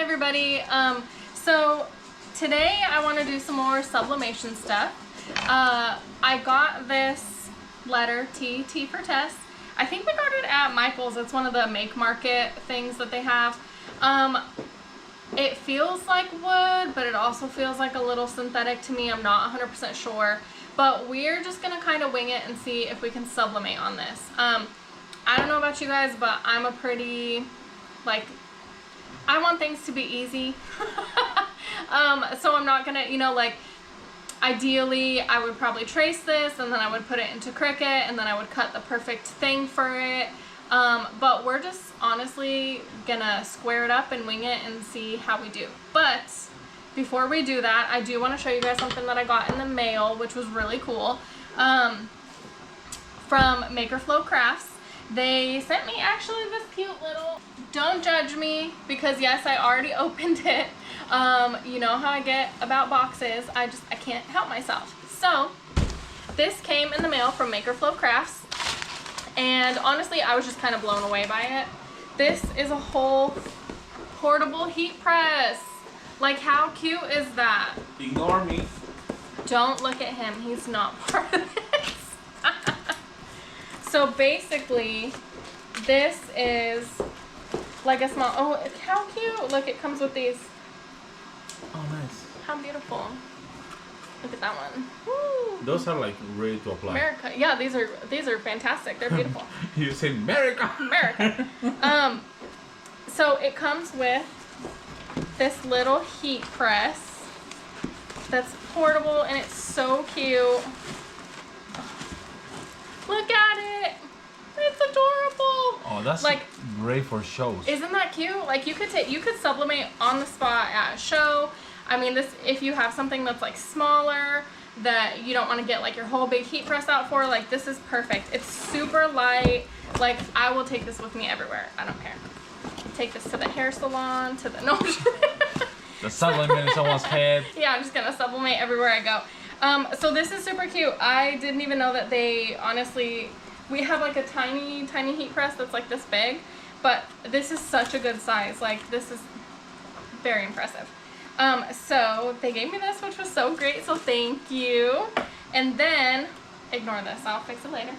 everybody. So today I want to do some more sublimation stuff. I got this letter T for Tess. I think we got it at Michael's. It's one of the Make Market things that they have. It feels like wood, but it also feels like a little synthetic to me. I'm not 100% sure, but we're just gonna kind of wing it and see if we can sublimate on this. I don't know about you guys, but I'm a pretty, like, I want things to be easy. So I'm not gonna, you know, like, ideally I would probably trace this and then I would put it into Cricut and then I would cut the perfect thing for it. But we're just honestly gonna square it up and wing it and see how we do. But before we do that, I do want to show you guys something that I got in the mail, which was really cool, from Maker Flow Crafts. They sent me actually this cute little, don't judge me because yes, I already opened it. You know how I get about boxes. I can't help myself. So this came in the mail from Maker Flow Crafts, and honestly I was just kind of blown away by it. This is a whole portable heat press. Like, how cute is that? Ignore me. Don't look at him, he's not part of this. So basically this is like a small, oh how cute, look, it comes with these. Oh nice. How beautiful. Look at that one. Woo. Those are like ready to apply. America. Yeah, these are fantastic. They're beautiful. You say America. America. So it comes with this little heat press that's portable and it's so cute. Look at it. It's adorable. Oh, that's like great for shows. Isn't that cute? Like you could sublimate on the spot at a show. I mean, this, if you have something that's like smaller that you don't want to get like your whole big heat press out for, like this is perfect. It's super light. Like I will take this with me everywhere. I don't care. Take this to the hair salon, to the no. The sublimate in someone's head. Yeah, I'm just gonna sublimate everywhere I go. So this is super cute. I didn't even know that they, honestly, we have like a tiny heat press that's like this big, but this is such a good size. Like this is very impressive. So they gave me this, which was so great, so thank you. And then, ignore this, I'll fix it later.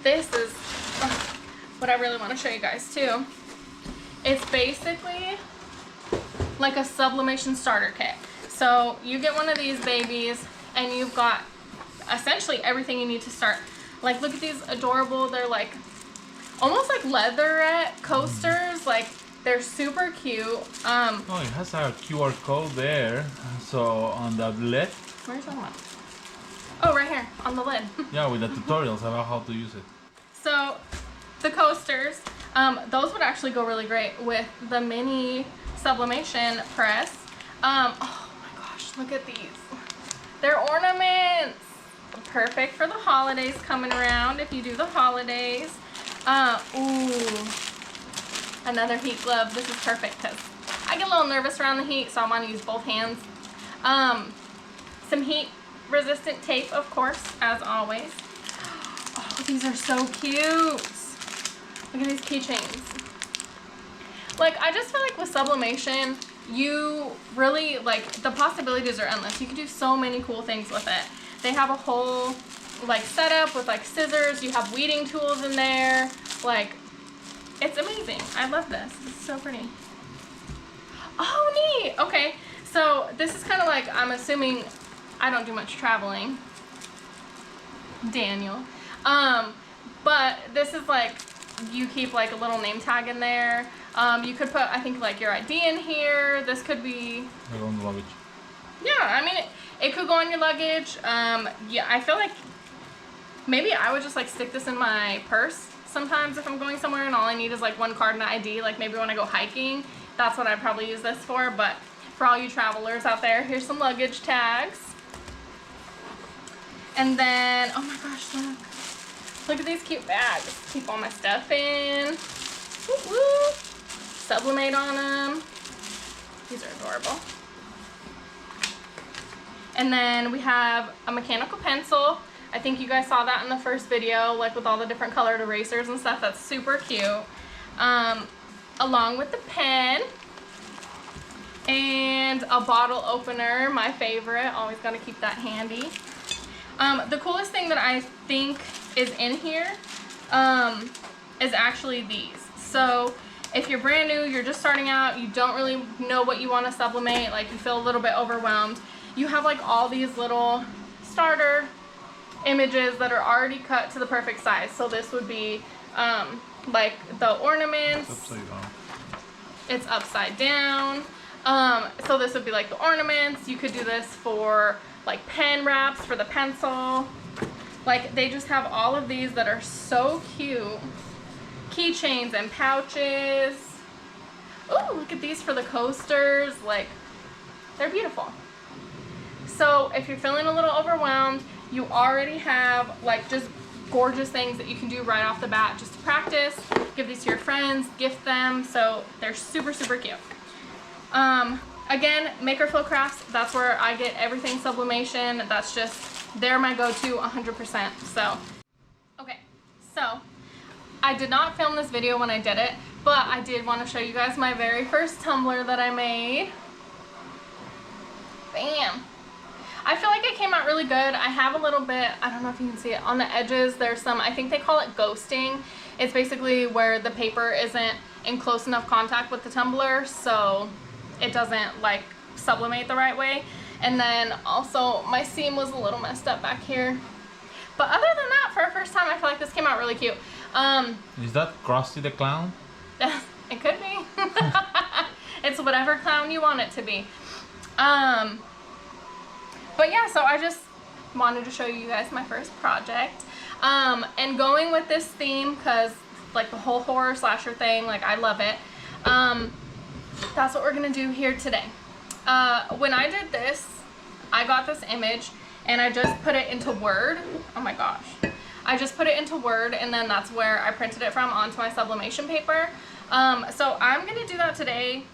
This is what I really want to show you guys too. It's basically like a sublimation starter kit. So you get one of these babies and you've got essentially everything you need to start. Like look at these adorable, they're like almost like leatherette coasters. Like they're super cute. Oh, it has a QR code there. So on the lid. Where's that one? Oh, right here on the lid. Yeah, with the tutorials about how to use it. So the coasters, those would actually go really great with the mini sublimation press. Oh my gosh, look at these. They're ornaments. Perfect for the holidays coming around if you do the holidays. Ooh, another heat glove. This is perfect because I get a little nervous around the heat, so I want to use both hands. Some heat resistant tape, of course, as always. Oh, these are so cute. Look at these keychains. Like, I just feel like with sublimation, you really, like, the possibilities are endless. You can do so many cool things with it. They have a whole, like, setup with, like, scissors. You have weeding tools in there. Like, it's amazing. I love this. It's so pretty. Oh, neat. Okay, so this is kind of like, I'm assuming I don't do much traveling. Daniel. But this is like, you keep like a little name tag in there. You could put, I think, like your ID in here. This could be, On the luggage. yeah, I mean, it could go on your luggage. Yeah, I feel like maybe I would just like stick this in my purse sometimes if I'm going somewhere and all I need is like one card and an ID. Like maybe when I go hiking, that's what I'd probably use this for. But for all you travelers out there, here's some luggage tags. And then, oh my gosh, look at these cute bags. Keep all my stuff in. Woo woo. Sublimate on them. These are adorable. And then we have a mechanical pencil. I think you guys saw that in the first video, like with all the different colored erasers and stuff. That's super cute. along with the pen and a bottle opener, my favorite. Always got to keep that handy. The coolest thing that I think is in here is actually these. So if you're brand new, you're just starting out, you don't really know what you want to sublimate, like you feel a little bit overwhelmed, you have like all these little starter images that are already cut to the perfect size. So this would be like the ornaments. Upside down. It's upside down. So this would be like the ornaments. You could do this for like pen wraps for the pencil. Like they just have all of these that are so cute. Keychains and pouches. Ooh, look at these for the coasters. Like, they're beautiful. So if you're feeling a little overwhelmed, you already have like just gorgeous things that you can do right off the bat just to practice. Give these to your friends, gift them. So they're super, super cute. Again, Maker Flow Crafts, that's where I get everything sublimation. That's just, they're my go-to 100%. So, okay, so I did not film this video when I did it, but I did want to show you guys my very first tumbler that I made. Bam! I feel like it came out really good. I have a little bit, I don't know if you can see it, on the edges there's some, I think they call it ghosting. It's basically where the paper isn't in close enough contact with the tumbler, so it doesn't like sublimate the right way. And then also my seam was a little messed up back here. But other than that, for a first time, I feel like this came out really cute. Is that Krusty the Clown? It could be. It's whatever clown you want it to be. But yeah, so I just wanted to show you guys my first project. And going with this theme, because like the whole horror slasher thing, like I love it. That's what we're gonna do here today. When I did this, I got this image and I just put it into Word. Oh my gosh. I just put it into Word and then that's where I printed it from onto my sublimation paper. So I'm gonna do that today.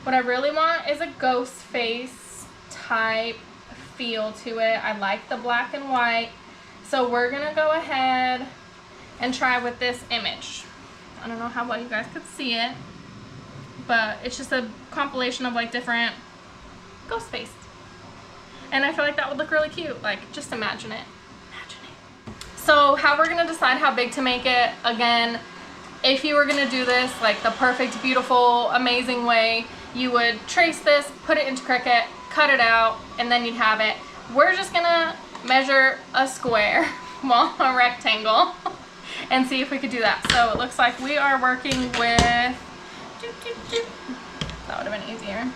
What I really want is a ghost face type feel to it. I like the black and white. So we're gonna go ahead and try with this image. I don't know how well you guys could see it, but it's just a compilation of like different ghost face. And I feel like that would look really cute. Like, just imagine it. Imagine it. So how we're gonna decide how big to make it, again, if you were gonna do this like the perfect, beautiful, amazing way, you would trace this, put it into Cricut, cut it out, and then you'd have it. We're just gonna measure a square, well, a rectangle, and see if we could do that. So it looks like we are working with, that would have been easier,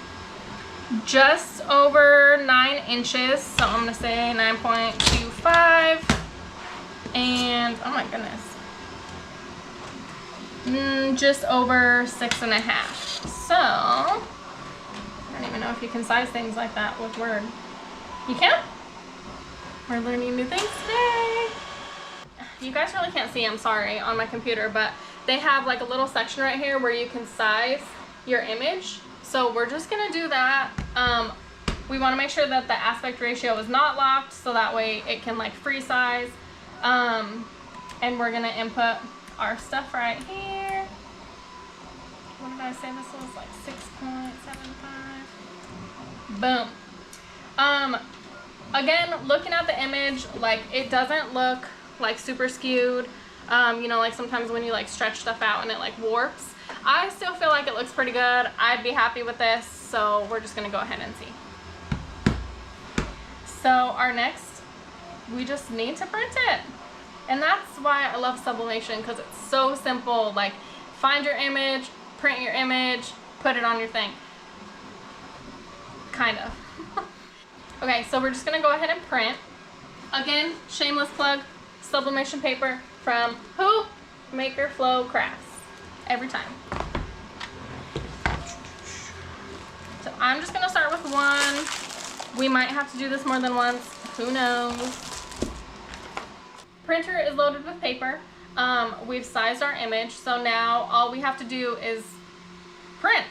just over 9 inches. So I'm gonna say 9.25, and oh my goodness, just over 6.5. So I don't even know if you can size things like that with Word. You can? We're learning new things today. You guys really can't see, I'm sorry, on my computer, but they have like a little section right here where you can size your image. So we're just gonna do that. We wanna make sure that the aspect ratio is not locked, so that way it can like free size. And we're gonna input our stuff right here. What did I say this was, like 6.75? Boom. Again, looking at the image, like it doesn't look like super skewed. You know, like sometimes when you like stretch stuff out and it like warps. I still feel like it looks pretty good. I'd be happy with this, so we're just gonna go ahead and see. So our next, we just need to print it. And that's why I love sublimation, because it's so simple. Like, find your image, print your image, put it on your thing. Kind of. Okay, so we're just gonna go ahead and print. Again, shameless plug, sublimation paper from who? Maker Flow Crafts. Every time. So I'm just gonna start with one. We might have to do this more than once. Who knows? Printer is loaded with paper. We've sized our image, so now all we have to do is print.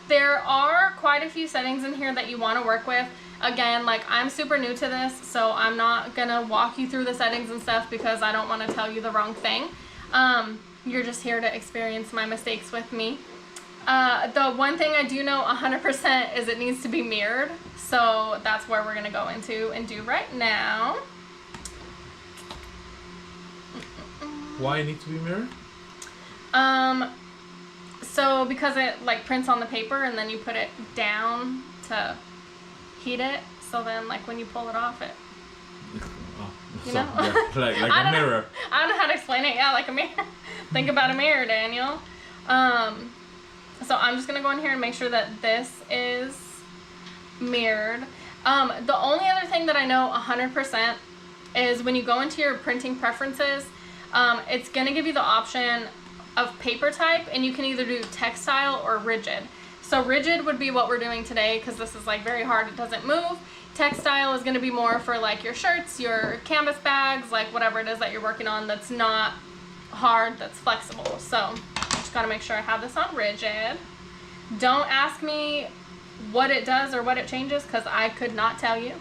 There are quite a few settings in here that you want to work with. Again, like I'm super new to this, so I'm not gonna walk you through the settings and stuff because I don't want to tell you the wrong thing. You're just here to experience my mistakes with me. The one thing I do know 100% is it needs to be mirrored. So that's where we're gonna go into and do right now. Why it needs to be mirrored? So because it like prints on the paper and then you put it down to heat it. So then like when you pull it off it, you know? Yeah, like a mirror. I don't know how to explain it. Yeah, like a mirror. Think about a mirror, Daniel. So I'm just gonna go in here and make sure that this is mirrored. The only other thing that I know 100% is when you go into your printing preferences, it's gonna give you the option of paper type, and you can either do textile or rigid. So rigid would be what we're doing today because this is like very hard, it doesn't move. Textile is gonna be more for like your shirts, your canvas bags, like whatever it is that you're working on that's not hard, that's flexible. So just gotta make sure I have this on rigid. Don't ask me what it does or what it changes because I could not tell you.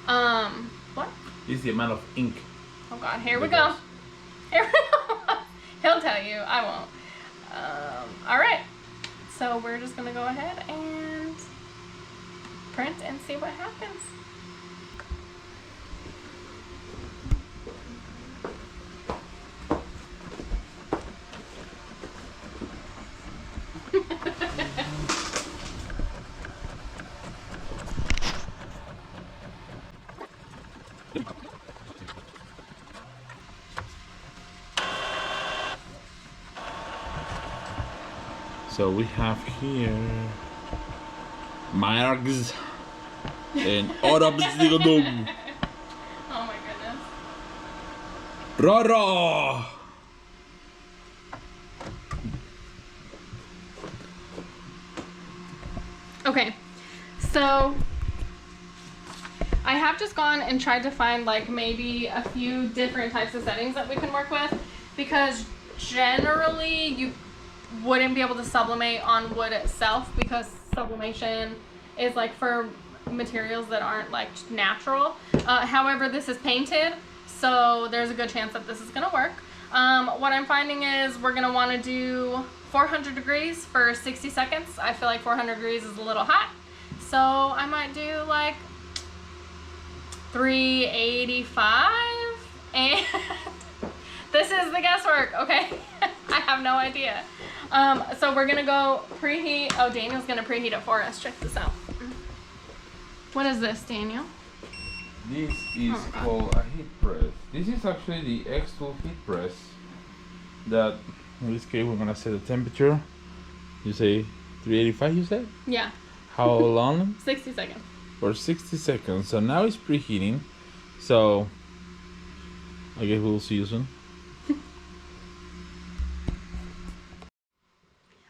What? This is the amount of ink. Oh God, here we go. Here we go. He'll tell you, I won't. All right, so we're just gonna go ahead and print and see what happens. So we have here marks and Arabsdigadum. Oh my goodness. Rara. Okay, so I have just gone and tried to find like maybe a few different types of settings that we can work with, because generally you wouldn't be able to sublimate on wood itself because sublimation is like for materials that aren't like natural. However, this is painted, so there's a good chance that this is gonna work. What I'm finding is we're gonna wanna do 400 degrees for 60 seconds. I feel like 400 degrees is a little hot, so I might do like 385, and this is the guesswork, okay? I have no idea. So we're gonna go preheat. Oh, Daniel's gonna preheat it for us. Check this out. What is this, Daniel? This is called a heat press. This is actually the X-Tool heat press. That in this case we're gonna set the temperature. You say 385, you said? Yeah. How long? 60 seconds. For 60 seconds. So now it's preheating. So I guess we'll see you soon.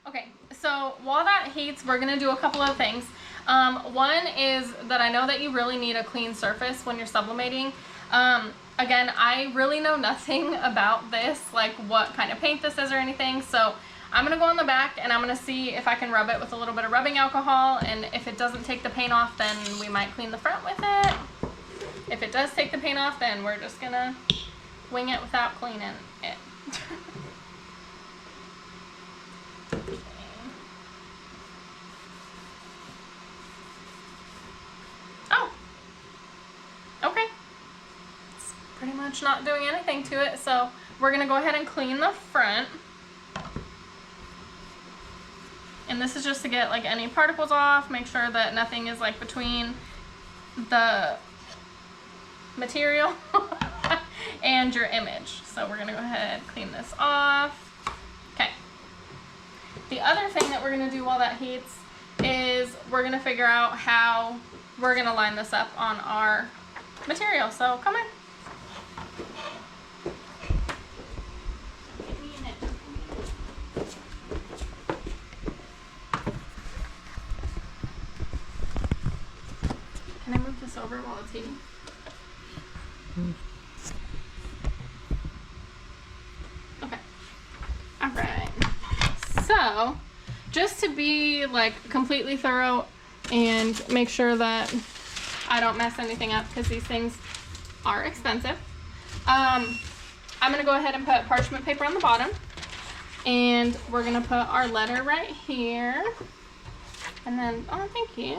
Okay, so while that heats, we're gonna do a couple of things. One is that I know that you really need a clean surface when you're sublimating. Again, I really know nothing about this, like what kind of paint this is or anything, so I'm gonna go on the back and I'm gonna see if I can rub it with a little bit of rubbing alcohol, and if it doesn't take the paint off, then we might clean the front with it. If it does take the paint off, then we're just gonna wing it without cleaning it. Oh, okay. It's pretty much not doing anything to it, so we're gonna go ahead and clean the front. And this is just to get like any particles off, make sure that nothing is like between the material and your image. So we're gonna go ahead and clean this off. Okay. The other thing that we're gonna do while that heats is we're gonna figure out how we're gonna line this up on our material. So come in. Can I move this over while it's heating? Okay. All right. So, just to be like completely thorough and make sure that I don't mess anything up, because these things are expensive, I I'm gonna go ahead and put parchment paper on the bottom, and we're gonna put our letter right here. And then, oh, thank you.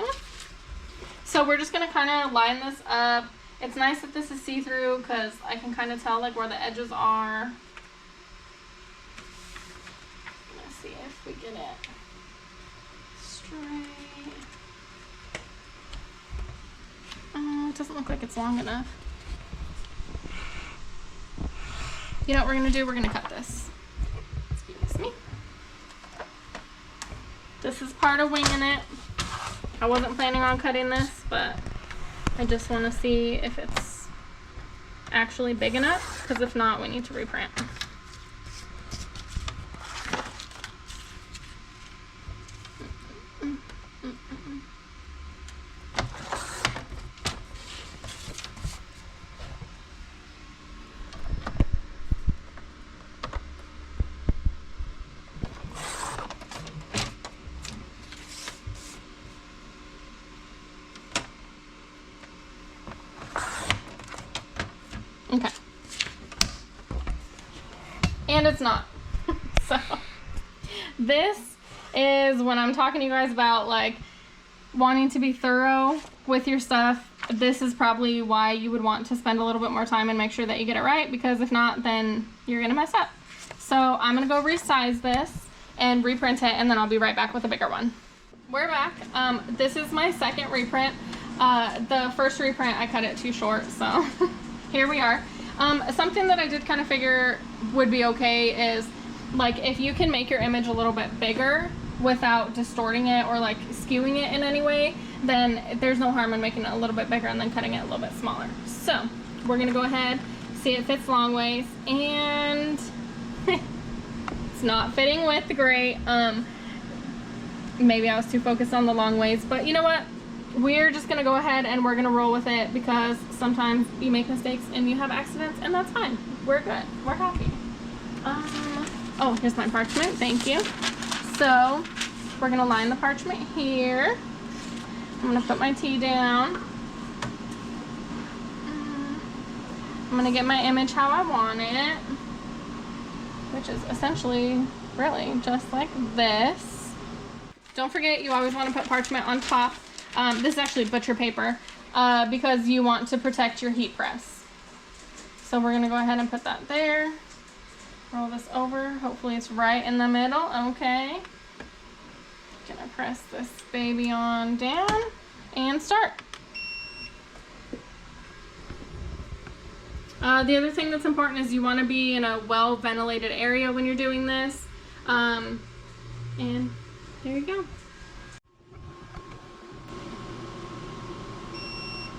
So we're just gonna kind of line this up. It's nice that this is see-through because I can kind of tell like where the edges are. Let's see if we get it straight. Oh, it doesn't look like it's long enough. You know what we're gonna do? We're gonna cut this. Excuse me. This is part of winging it. I wasn't planning on cutting this, but I just want to see if it's actually big enough, because if not, we need to reprint. Okay. And it's not. So this is when I'm talking to you guys about like wanting to be thorough with your stuff. This is probably why you would want to spend a little bit more time and make sure that you get it right, because if not, then you're gonna mess up. So I'm gonna go resize this and reprint it, and then I'll be right back with a bigger one. We're back. This is my second reprint. The first reprint I cut it too short, so here we are. Something that I did kind of figure would be okay is like if you can make your image a little bit bigger without distorting it or like skewing it in any way, then there's no harm in making it a little bit bigger and then cutting it a little bit smaller. So we're gonna go ahead, see it fits long ways, and it's not fitting width great. Maybe I was too focused on the long ways, but you know what? We're just gonna go ahead and we're gonna roll with it, because sometimes you make mistakes and you have accidents, and that's fine. We're good. We're happy. Oh, here's my parchment. Thank you. So we're gonna line the parchment here. I'm gonna put my T down. I'm gonna get my image how I want it, which is essentially really just like this. Don't forget, you always want to put parchment on top. This is actually butcher paper because you want to protect your heat press. So we're gonna go ahead and put that there. Roll this over. Hopefully it's right in the middle. Okay. Gonna press this baby on down and start. The other thing that's important is you want to be in a well ventilated area when you're doing this. And there you go.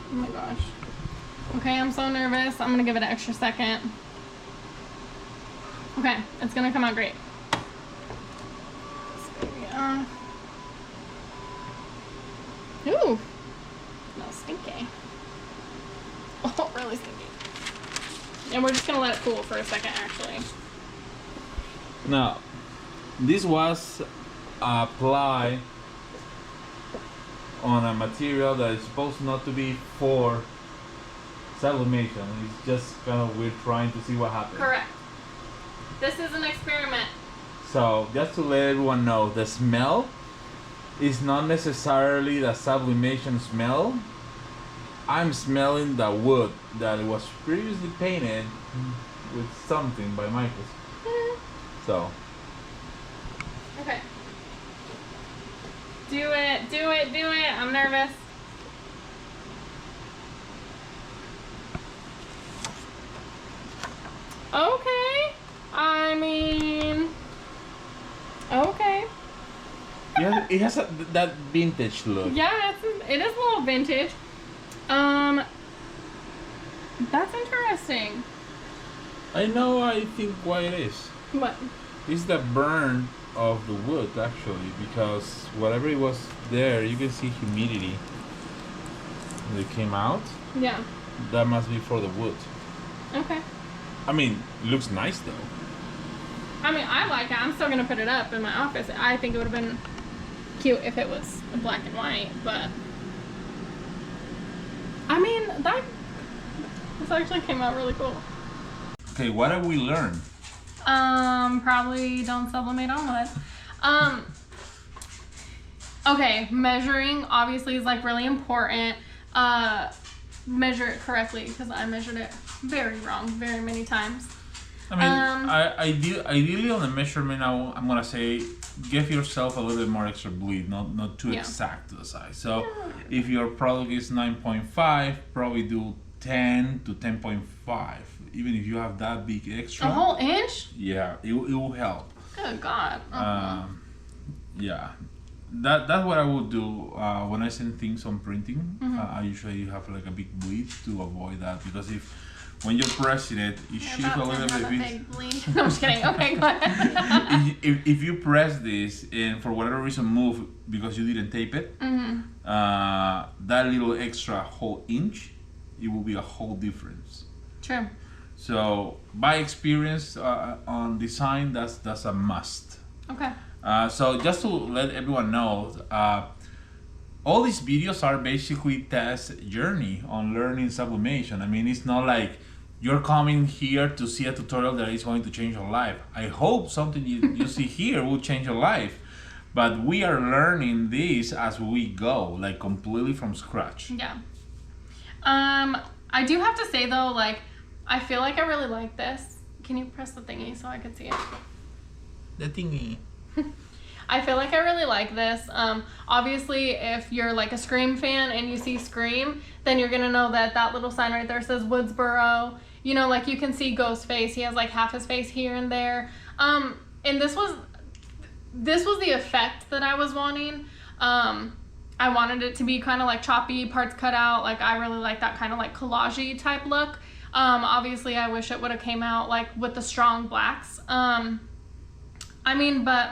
Oh my gosh. Okay, I'm so nervous. I'm gonna give it an extra second. Okay, it's gonna come out great. Ooh, smells stinky. Oh, really stinky. And we're just gonna let it cool for a second, actually. Now, this was applied on a material that is supposed not to be for sublimation. It's just kind of we're trying to see what happens. Correct. This is an experiment. So just to let everyone know, the smell is not necessarily the sublimation smell. I'm smelling the wood that was previously painted with something by Michael. So. Okay. Do it, do it, do it. I'm nervous. Okay. I mean, okay. Yeah, it has that vintage look. Yeah, it is a little vintage. That's interesting. I know, I think why it is. What? It's the burn of the wood, actually, because whatever it was there, you can see humidity that came out. Yeah. That must be for the wood. Okay. I mean, it looks nice though. I mean, I like it. I'm still gonna put it up in my office. I think it would have been cute if it was black and white, but I mean, this actually came out really cool. Okay, what have we learned? Probably don't sublimate on wood. Okay, measuring obviously is like really important. Measure it correctly because I measured it very wrong very many times. I mean, ideally on the measurement, I'm gonna say give yourself a little bit more extra bleed, not too exact to the size. So if your product is 9.5, probably do 10 to 10.5. Even if you have that big extra. A whole inch? Yeah, it will help. Good God. Yeah. That's what I would do when I send things on printing. I usually have like a big bleed to avoid that, because when you're pressing it, you shift a little bit. Big bleed. No, I'm just kidding. Okay, go ahead. if you press this and for whatever reason move because you didn't tape it, that little extra whole inch, it will be a whole difference. True. So by experience on design, that's a must. Okay. So just to let everyone know, all these videos are basically test journey on learning sublimation. I mean, it's not like you're coming here to see a tutorial that is going to change your life. I hope something you see here will change your life, but we are learning this as we go, like completely from scratch. Yeah. I do have to say though, like, I feel like I really like this. Can you press the thingy so I can see it? The thingy. I feel like I really like this. Obviously, if you're like a Scream fan and you see Scream, then you're gonna know that little sign right there says Woodsboro. You know, like you can see Ghostface. He has like half his face here and there. And this was the effect that I was wanting. I wanted it to be kind of like choppy, parts cut out. Like I really like that kind of like collage-y type look. Obviously, I wish it would have came out like with the strong blacks. I mean, but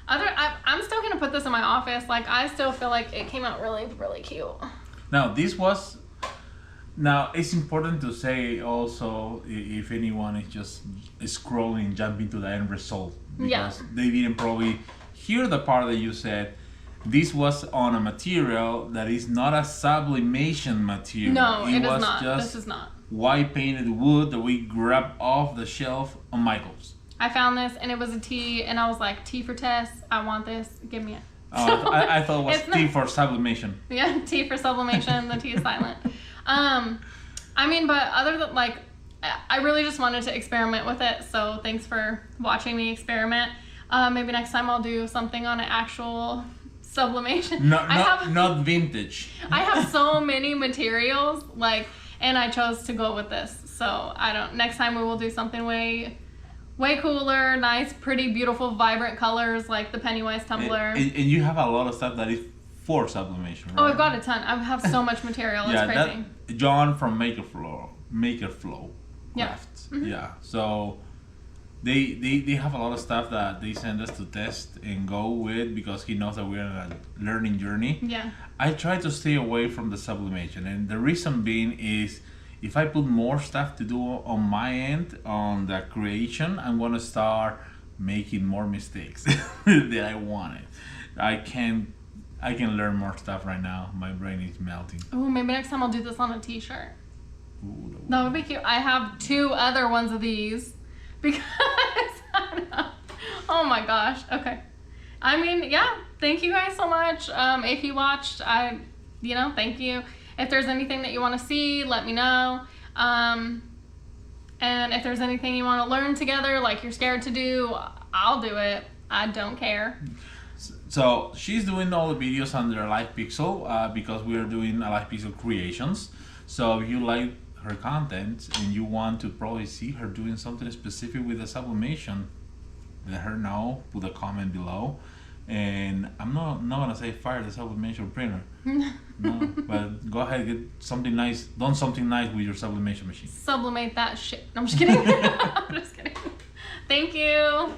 I'm still gonna put this in my office. Like I still feel like it came out really, really cute. Now it's important to say also, if anyone is just scrolling, jumping to the end result, because they didn't probably hear the part that you said. This was on a material that is not a sublimation material. No, it is was not. Just this is not. white painted wood that we grabbed off the shelf on Michael's. I found this and it was a T, and I was like, T for Tess, I want this, give me it. I thought it was T for sublimation. Yeah, T for sublimation, the T is silent. I mean, but other than like, I really just wanted to experiment with it, so thanks for watching me experiment. Maybe next time I'll do something on an actual sublimation. Not vintage. I have so many materials, like, and I chose to go with this, so next time we will do something way cooler, nice, pretty, beautiful, vibrant colors like the Pennywise tumbler. And you have a lot of stuff that is for sublimation, right? Oh, I've got a ton. I have so much material. It's crazy. John from Maker Flow Crafts. Yeah. Yeah. So they have a lot of stuff that they send us to test and go with, because he knows that we're on a learning journey. Yeah. I try to stay away from the sublimation, and the reason being is, if I put more stuff to do on my end on the creation, I'm gonna start making more mistakes than I wanted. I can learn more stuff right now. My brain is melting. Oh, maybe next time I'll do this on a t-shirt. Ooh, That would be cute. I have 2 other ones of these because I don't know. Oh my gosh. Okay. I mean, yeah. Thank you guys so much. If you watched, thank you. If there's anything that you want to see, let me know. And if there's anything you want to learn together, like you're scared to do, I'll do it. I don't care. So she's doing all the videos under LivePixel because we are doing a LivePixel creations. So if you like her content and you want to probably see her doing something specific with the sublimation, let her know. Put a comment below. And I'm not gonna say fire the sublimation printer. No, but go ahead, get something nice. Done something nice with your sublimation machine. Sublimate that shit. No, I'm just kidding. I'm just kidding. Thank you.